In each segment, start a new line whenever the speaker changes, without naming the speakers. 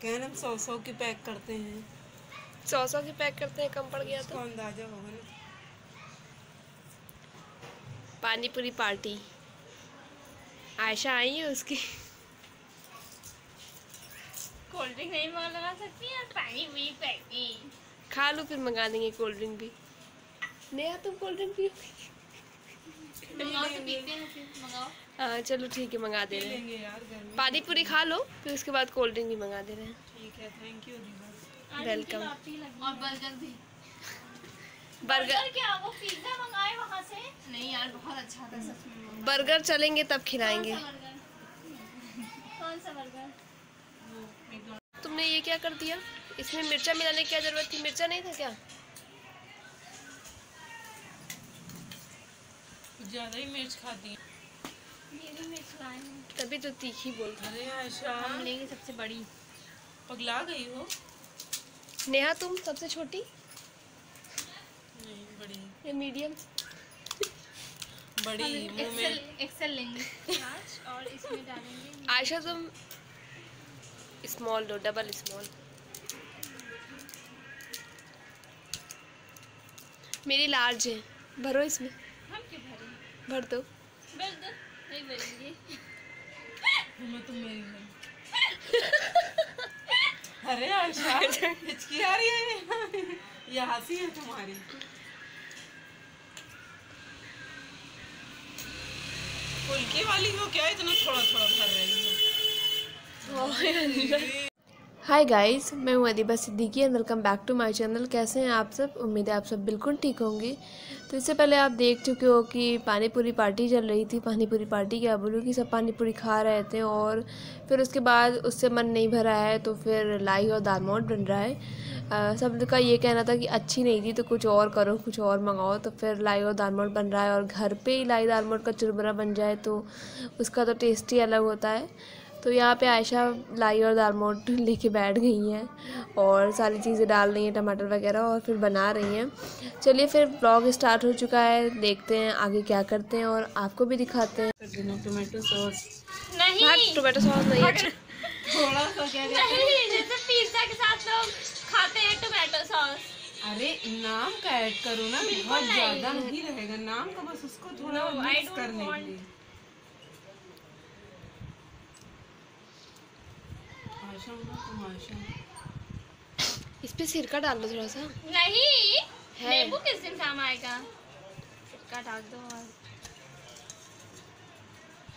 कहना हम 100 की पैक करते हैं।
100 की पैक करते हैं, कम पड़ गया तो
अंदाजा होगा ना।
पानी पूरी पार्टी आयशा आई है उसकी।
कोल्ड ड्रिंक नहीं मंगा सकती है, पानी पूरी पार्टी
खा लो फिर मंगा देंगे कोल्ड ड्रिंक भी। नेहा तुम कोल्ड ड्रिंक पियोगी?
मंगाओ तो पीते हैं, फिर मंगाओ।
हाँ चलो ठीक है, मंगा दे रहे
लेंगे
हैं।
यार गर्मी।
पानी पूरी खा लो फिर उसके बाद कोल्ड ड्रिंक भी मंगा दे रहे हैं।
ठीक है, थैंक यू दीदी।
वेलकम।
और बर्गर भी।
बर्गर
क्या वो पिज्जा मंगाए वहाँ से? नहीं यार बहुत अच्छा था सच में।
बर्गर चलेंगे तब खिलाएंगे।
कौन सा बर्गर?
तुमने ये क्या कर दिया? इसमें मिर्चा मिलाने की क्या जरूरत थी? मिर्चा नहीं था क्या?
ज्यादा ही मिर्च खाती है।
ये भी मिर्च लाए हैं।
तभी तो तीखी बोलती।
अरे आयशा,
हम लेंगे सबसे बड़ी।
पगला गई हो?
नेहा तुम सबसे छोटी
नहीं, बड़ी
या मीडियम?
बड़ी मुंह में
एक्सेल लेंगे आज और इसमें डालेंगे।
आयशा तुम स्मॉल लो, डबल स्मॉल। मेरी लार्ज है, भरो इसमें।
हम क्यों भरें?
भर दो।
भर दो। नहीं भरेंगे।
मैं तुम मेरी है। अरे आयशा, हिचकी आ रही है। ये हंसी है तुम्हारी। फुल्की वाली हो क्या, इतना थोड़ा थोड़ा भर रही हो?
हाय गाइस, मैं हूँ Adiba Siddiqui and welcome back to my channel. कैसे हैं आप सब? उम्मीद है आप सब बिल्कुल ठीक होंगे। तो इससे पहले आप देख चुके हो कि पानी पूरी पार्टी चल रही थी। पानी पूरी पार्टी क्या बोलूँ कि सब पानी पूरी खा रहे थे और फिर उसके बाद उससे मन नहीं भरा है तो फिर लाई और दाल मोठ बन रहा है। सब का ये कहना था कि अच्छी नहीं थी तो कुछ और करो, कुछ और मंगाओ। तो फिर लाई और दाल मोठ बन रहा है और घर पे ही लाई दाल मोठ का चुरमुरा बन जाए तो उसका तो टेस्ट ही अलग होता है। तो यहाँ पे आयशा लाई और दाल मोठ लेके बैठ गई हैं और सारी चीज़ें डाल रही हैं, टमाटर वगैरह, और फिर बना रही हैं। चलिए फिर ब्लॉग स्टार्ट हो चुका है, देखते हैं आगे क्या करते हैं और आपको भी दिखाते हैं।
टोमेटो सॉस
नहीं,
टोमेटो सॉस नहीं है।
थोड़ा सा क्या
नहीं, जैसे पिज्जा के साथ लोग खाते हैं टोमेटो सॉस।
अरे नाम का ऐड करो ना, बहुत ज्यादा नहीं रहेगा नाम का, बस उसको थोड़ा मिक्स करने के लिए। आयशा तुम आयशा,
इस पे सिरका डाल दो थोड़ा सा।
नहीं,
है।
नींबू किस दिन काम आएगा? सिरका डाल दो। और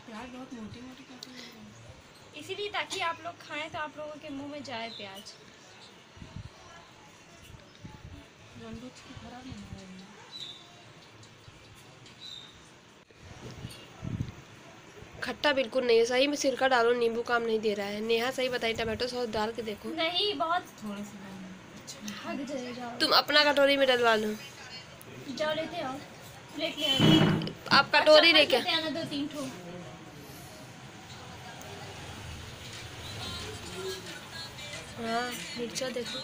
प्याज बहुत मोटी मोटी काटी है,
इसीलिए ताकि आप लोग खाएं तो आप लोगों के मुंह में जाए प्याज।
जानबूझ के खराब नहीं हो रही है।
खट्टा बिल्कुल नहीं है, सही में सिरका डालो, नींबू काम नहीं दे रहा है। नेहा सही बताई, टमाटो सॉस डाल के देखो।
नहीं, बहुत
थोड़ा सा डालना। अच्छा
भाग जाए। जाओ
तुम अपना कटोरी में डलवा लो।
जाओ, लेते आओ, प्लेट ले आओ।
आप कटोरी लेके
लेते आना 2-3 ठो।
हाँ मिर्चा देखो।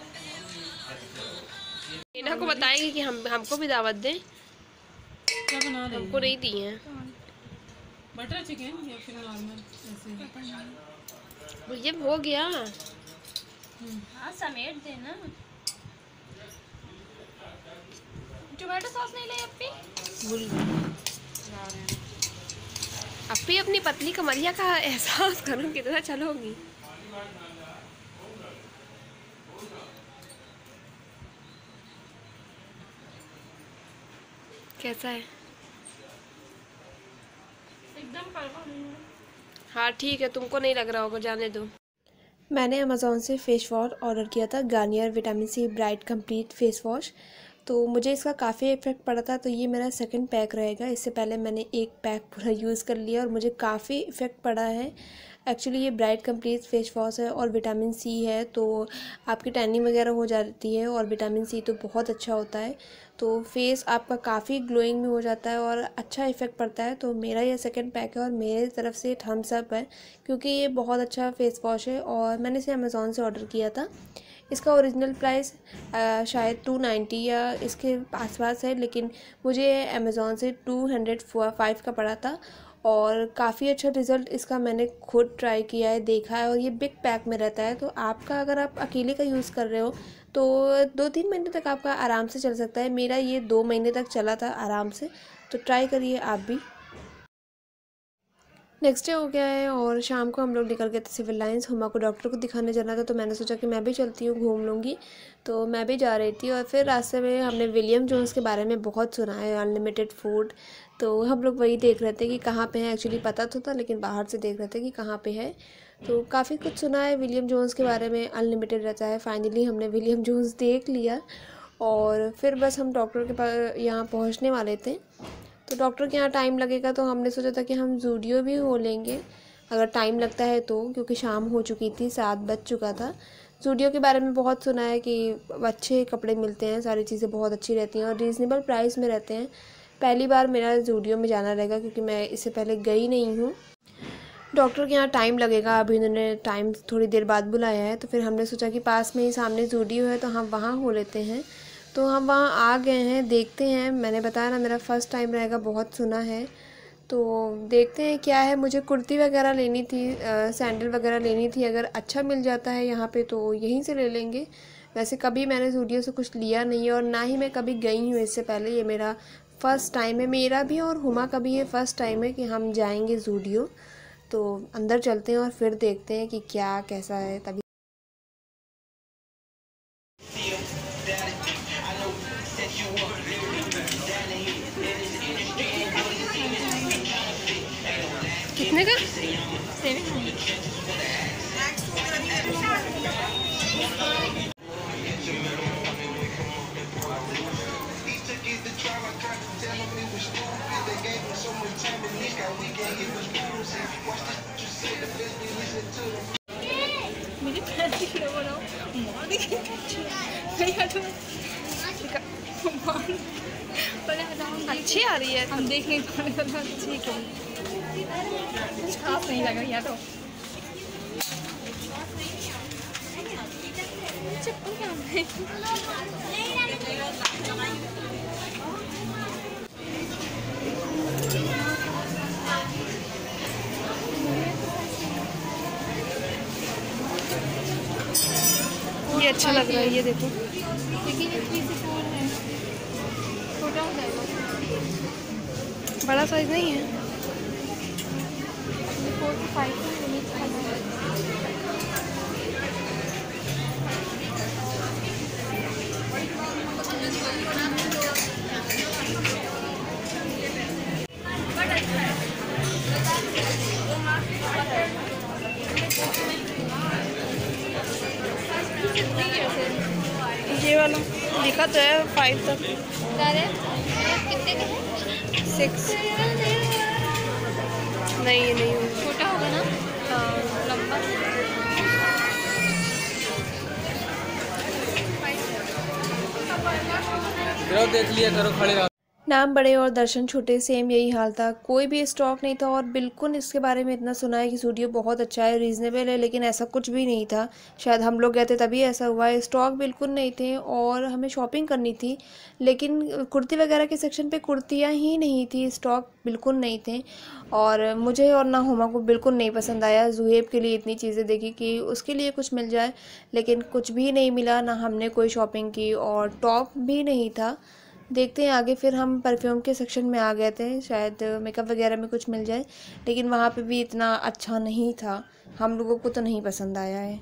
नेहा को बताएंगे कि हमको भी दावत दें।
क्या बना रही
हमको नहीं दी है।
बटर चिकन या फिर नॉर्मल ऐसे?
ये हो गया।
हाँ, समेट देना। टोमेटो सॉस नहीं ले अपनी?
भूल
ला रहे हैं।
अब भी अपनी पतली कमरिया का एहसास करो, कितना चलोगी। कैसा है?
एकदम कड़वा नहीं है।
हाँ ठीक है, तुमको नहीं लग रहा होगा, जाने दो। मैंने अमेज़ॉन से फेस वॉश ऑर्डर किया था, Garnier vitamin C bright complete face wash. तो मुझे इसका काफ़ी इफ़ेक्ट पड़ा था, तो ये मेरा सेकंड पैक रहेगा। इससे पहले मैंने एक पैक पूरा यूज़ कर लिया और मुझे काफ़ी इफ़ेक्ट पड़ा है। एक्चुअली ये ब्राइट कंप्लीट फेस वॉश है और विटामिन सी है, तो आपकी टैनिंग वगैरह हो जाती है और विटामिन सी तो बहुत अच्छा होता है, तो फेस आपका काफ़ी ग्लोइंग में हो जाता है और अच्छा इफ़ेक्ट पड़ता है। तो मेरा ये सेकंड पैक है और मेरे तरफ से थम्स अप है, क्योंकि ये बहुत अच्छा फेस वॉश है और मैंने इसे अमेज़ॉन से ऑर्डर किया था। इसका ओरिजिनल प्राइस शायद 290 या इसके आसपास है, लेकिन मुझे अमेज़ॉन से 205 का पड़ा था और काफ़ी अच्छा रिज़ल्ट इसका मैंने खुद ट्राई किया है, देखा है। और ये बिग पैक में रहता है, तो आपका अगर आप अकेले का यूज़ कर रहे हो तो 2-3 महीने तक आपका आराम से चल सकता है। मेरा ये 2 महीने तक चला था आराम से, तो ट्राई करिए आप भी। नेक्स्ट डे हो गया है और शाम को हम लोग निकल गए थे सिविल लाइंस। हुमा को डॉक्टर को दिखाने जाना था, तो मैंने सोचा कि मैं भी चलती हूँ, घूम लूँगी। तो मैं भी जा रही थी और फिर रास्ते में हमने विलियम जोन्स के बारे में बहुत सुना है, अनलिमिटेड फूड। तो हम लोग वही देख रहे थे कि कहाँ पे है। एक्चुअली पता तो था, लेकिन बाहर से देख रहे थे कि कहाँ पे है। तो काफ़ी कुछ सुना है विलियम जोन्स के बारे में, अनलिमिटेड रहता है। फाइनली हमने विलियम जोन्स देख लिया और फिर बस हम डॉक्टर के पास यहाँ पहुँचने वाले थे। तो डॉक्टर के यहाँ टाइम लगेगा, तो हमने सोचा था कि हम ज़ूडियो भी हो लेंगे अगर टाइम लगता है तो, क्योंकि शाम हो चुकी थी, 7 बज चुका था। ज़ूडियो के बारे में बहुत सुना है कि अच्छे कपड़े मिलते हैं, सारी चीज़ें बहुत अच्छी रहती हैं और रीज़नेबल प्राइस में रहते हैं। पहली बार मेरा ज़ूडियो में जाना रहेगा, क्योंकि मैं इससे पहले गई नहीं हूँ। डॉक्टर के यहाँ टाइम लगेगा, अभी उन्होंने टाइम थोड़ी देर बाद बुलाया है। तो फिर हमने सोचा कि पास में ही सामने ज़ूडियो है, तो हम वहाँ हो लेते हैं। तो हम वहाँ आ गए हैं, देखते हैं। मैंने बताया ना, मेरा फ़र्स्ट टाइम रहेगा, बहुत सुना है। तो देखते हैं क्या है। मुझे कुर्ती वगैरह लेनी थी, सैंडल वगैरह लेनी थी। अगर अच्छा मिल जाता है यहाँ पे तो यहीं से ले लेंगे। वैसे कभी मैंने ज़ूडियो से कुछ लिया नहीं है और ना ही मैं कभी गई हूँ इससे पहले। ये मेरा फ़र्स्ट टाइम है, मेरा भी और हुमा का भी ये फ़र्स्ट टाइम है कि हम जाएंगे ज़ूडियो। तो अंदर चलते हैं और फिर देखते हैं कि क्या कैसा है। तभी कितने का?
700। मेरे पैर दिख रहे हो ना, मार दिखे
अच्छी आ रही है।
हम देख नहीं पा रहे। ठीक है, कुछ खास नहीं लग रही है। तो चप्पल क्या है?
ये अच्छा लग रहा है, ये देखो।
लेकिन ये 3 से 4 है, छोटा हो जाएगा।
बड़ा साइज नहीं है।
4 से 5
ये वाला लिखा तो है 5 तक।
कितने के हैं?
6 नहीं, ये नहीं होगा।
छोटा होगा ना?
हाँ,
लंबा।
देख लिया करो, खड़े रहो।
नाम बड़े और दर्शन छोटे, सेम यही हाल था। कोई भी स्टॉक नहीं था और बिल्कुल इसके बारे में इतना सुना है कि ज़ूडियो बहुत अच्छा है, रीज़नेबल है, लेकिन ऐसा कुछ भी नहीं था। शायद हम लोग गए थे तभी ऐसा हुआ है। स्टॉक बिल्कुल नहीं थे और हमें शॉपिंग करनी थी, लेकिन कुर्ती वगैरह के सेक्शन पे कुर्तियाँ ही नहीं थी, स्टॉक बिल्कुल नहीं थे। और मुझे और ना हुमा को बिल्कुल नहीं पसंद आया। ज़ुहैब के लिए इतनी चीज़ें देखी कि उसके लिए कुछ मिल जाए, लेकिन कुछ भी नहीं मिला। ना हमने कोई शॉपिंग की और टॉप भी नहीं था। देखते हैं आगे। फिर हम परफ्यूम के सेक्शन में आ गए थे, शायद मेकअप वगैरह में कुछ मिल जाए, लेकिन वहाँ पे भी इतना अच्छा नहीं था। हम लोगों को तो नहीं पसंद आया है।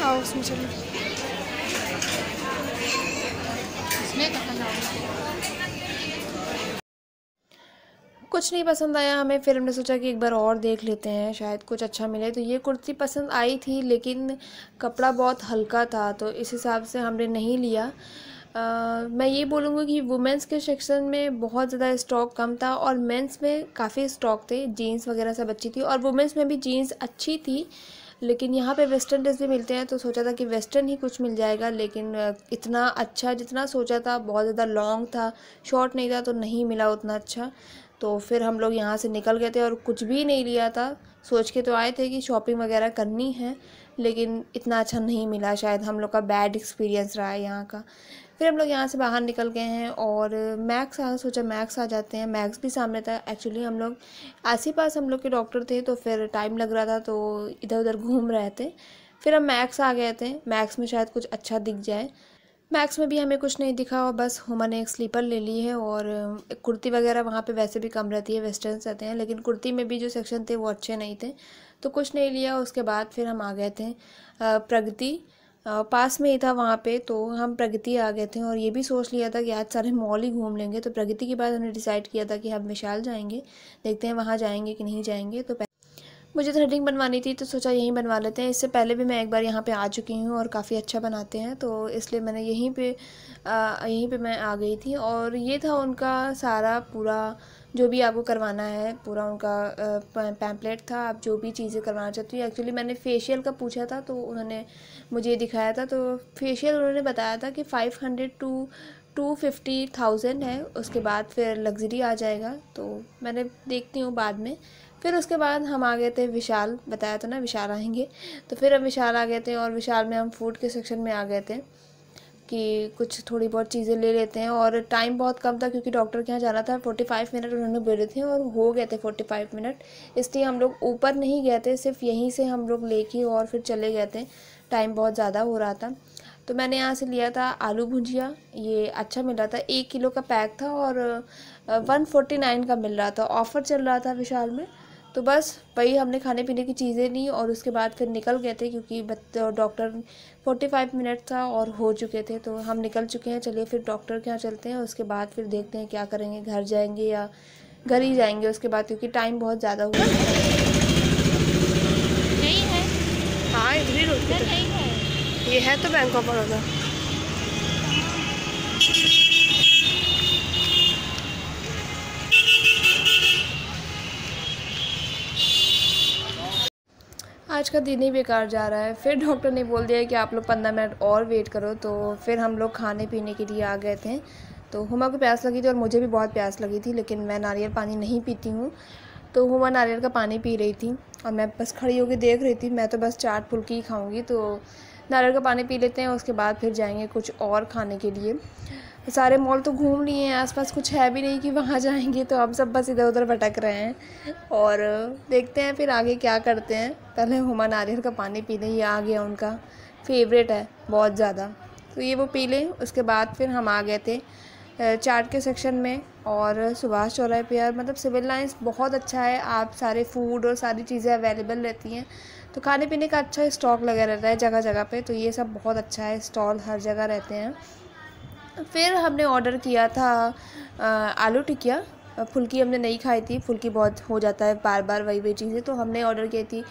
आओ उसमें चलो।
इसमें कहाँ जाओगे?
कुछ नहीं पसंद आया हमें। फिर हमने सोचा कि एक बार और देख लेते हैं, शायद कुछ अच्छा मिले। तो ये कुर्ती पसंद आई थी, लेकिन कपड़ा बहुत हल्का था, तो इस हिसाब से हमने नहीं लिया। मैं ये बोलूँगी कि वुमेंस के सेक्शन में बहुत ज़्यादा स्टॉक कम था और मेंस में काफ़ी स्टॉक थे। जीन्स वगैरह सब अच्छी थी और वुमेंस में भी जीन्स अच्छी थी, लेकिन यहाँ पे वेस्टर्न ड्रेस भी मिलते हैं, तो सोचा था कि वेस्टर्न ही कुछ मिल जाएगा। लेकिन इतना अच्छा जितना सोचा था, बहुत ज़्यादा लॉन्ग था, शॉर्ट नहीं था, तो नहीं मिला उतना अच्छा। तो फिर हम लोग यहाँ से निकल गए थे और कुछ भी नहीं लिया था। सोच के तो आए थे कि शॉपिंग वगैरह करनी है, लेकिन इतना अच्छा नहीं मिला, शायद हम लोग का बैड एक्सपीरियंस रहा है यहाँ का। फिर हम लोग यहाँ से बाहर निकल गए हैं और सोचा मैक्स आ जाते हैं। मैक्स भी सामने था। एक्चुअली हम लोग आस ही पास हम लोग के डॉक्टर थे, तो फिर टाइम लग रहा था, तो इधर उधर घूम रहे थे। फिर हम मैक्स आ गए थे। मैक्स में शायद कुछ अच्छा दिख जाए। मैक्स में भी हमें कुछ नहीं दिखा और बस हुमा ने एक स्लीपर ले ली है। और कुर्ती वगैरह वहाँ पे वैसे भी कम रहती है, वेस्टर्न्स रहते हैं, लेकिन कुर्ती में भी जो सेक्शन थे वो अच्छे नहीं थे, तो कुछ नहीं लिया। उसके बाद फिर हम आ गए थे प्रगति, पास में ही था वहाँ पे, तो हम प्रगति आ गए थे। और ये भी सोच लिया था कि आज सारे मॉल ही घूम लेंगे, तो प्रगति के बाद हमने डिसाइड किया था कि हम विशाल जाएंगे, देखते हैं वहाँ जाएंगे कि नहीं जाएंगे। तो मुझे थ्रेडिंग बनवानी थी, तो सोचा यहीं बनवा लेते हैं। इससे पहले भी मैं एक बार यहाँ पे आ चुकी हूँ और काफ़ी अच्छा बनाते हैं, तो इसलिए मैंने यहीं पे मैं आ गई थी। और ये था उनका सारा पूरा जो भी आपको करवाना है, पूरा उनका पैम्पलेट था। आप जो भी चीज़ें करवाना चाहती हूँ। एक्चुअली मैंने फेशियल का पूछा था, तो उन्होंने मुझे दिखाया था, तो फेशियल उन्होंने बताया था कि 500 to 250,000 है। उसके बाद फिर लग्जरी आ जाएगा, तो मैंने देखती हूँ बाद में। फिर उसके बाद हम आ गए थे विशाल, बताया था ना विशाल आएंगे, तो फिर हम विशाल आ गए थे। और विशाल में हम फूड के सेक्शन में आ गए थे कि कुछ थोड़ी बहुत चीज़ें ले लेते हैं। और टाइम बहुत कम था क्योंकि डॉक्टर के यहाँ जाना था। 45 मिनट उन्होंने बोले थे और हो गए थे 45 मिनट, इसलिए हम लोग ऊपर नहीं गए थे, सिर्फ यहीं से हम लोग लेके और फिर चले गए थे। टाइम बहुत ज़्यादा हो रहा था, तो मैंने यहाँ से लिया था आलू भुजिया। ये अच्छा मिल रहा था, 1 किलो का पैक था और 149 का मिल रहा था, ऑफ़र चल रहा था विशाल में। तो बस वही हमने खाने पीने की चीज़ें ली और उसके बाद फिर निकल गए थे क्योंकि डॉक्टर 45 मिनट था और हो चुके थे, तो हम निकल चुके हैं। चलिए फिर डॉक्टर के यहाँ चलते हैं, उसके बाद फिर देखते हैं क्या करेंगे, घर जाएंगे या घर ही जाएंगे उसके बाद, क्योंकि टाइम बहुत ज़्यादा हुआ है।
यही है।
हाँ, इधर ही रोड पे
यही है।
ये है तो बैंक ऑफ बड़ौदा। आज का दिन ही बेकार जा रहा है। फिर डॉक्टर ने बोल दिया कि आप लोग 15 मिनट और वेट करो, तो फिर हम लोग खाने पीने के लिए आ गए थे। तो हुमा को प्यास लगी थी और मुझे भी बहुत प्यास लगी थी, लेकिन मैं नारियल पानी नहीं पीती हूँ, तो हुमा नारियल का पानी पी रही थी और मैं बस खड़ी होकर देख रही थी। मैं तो बस चाट फुल्की ही खाऊँगी, तो नारियल का पानी पी लेते हैं, उसके बाद फिर जाएंगे कुछ और खाने के लिए। सारे मॉल तो घूम लिए हैं, आसपास कुछ है भी नहीं कि वहाँ जाएंगे, तो हम सब बस इधर उधर भटक रहे हैं और देखते हैं फिर आगे क्या करते हैं। पहले हुमा नारियल का पानी पी लें, ये आ गया उनका फेवरेट है बहुत ज़्यादा, तो ये वो पी लें। उसके बाद फिर हम आ गए थे चाट के सेक्शन में। और सुभाष चौराहे पे यार मतलब सिविल लाइंस बहुत अच्छा है, आप सारे फूड और सारी चीज़ें अवेलेबल रहती हैं, तो खाने पीने का अच्छा स्टॉक लगा रहता है जगह जगह पे, तो ये सब बहुत अच्छा है, स्टॉल हर जगह रहते हैं। फिर हमने ऑर्डर किया था आलू टिकिया। फुल्की हमने नहीं खाई थी, फुल्की बहुत हो जाता है बार बार वही चीज़ें, तो हमने ऑर्डर की थी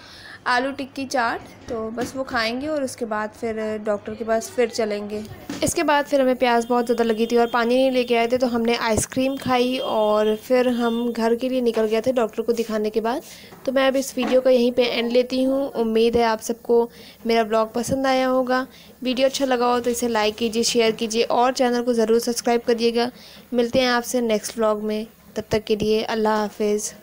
आलू टिक्की चाट, तो बस वो खाएंगे और उसके बाद फिर डॉक्टर के पास फिर चलेंगे। इसके बाद फिर हमें प्यास बहुत ज़्यादा लगी थी और पानी नहीं लेके आए थे, तो हमने आइसक्रीम खाई और फिर हम घर के लिए निकल गए थे डॉक्टर को दिखाने के बाद। तो मैं अब इस वीडियो को यहीं पे एंड लेती हूँ। उम्मीद है आप सबको मेरा ब्लॉग पसंद आया होगा। वीडियो अच्छा लगा हो तो इसे लाइक कीजिए, शेयर कीजिए और चैनल को ज़रूर सब्सक्राइब करिएगा। मिलते हैं आपसे नेक्स्ट ब्लॉग में, तब तक के लिए अल्लाह हाफिज़।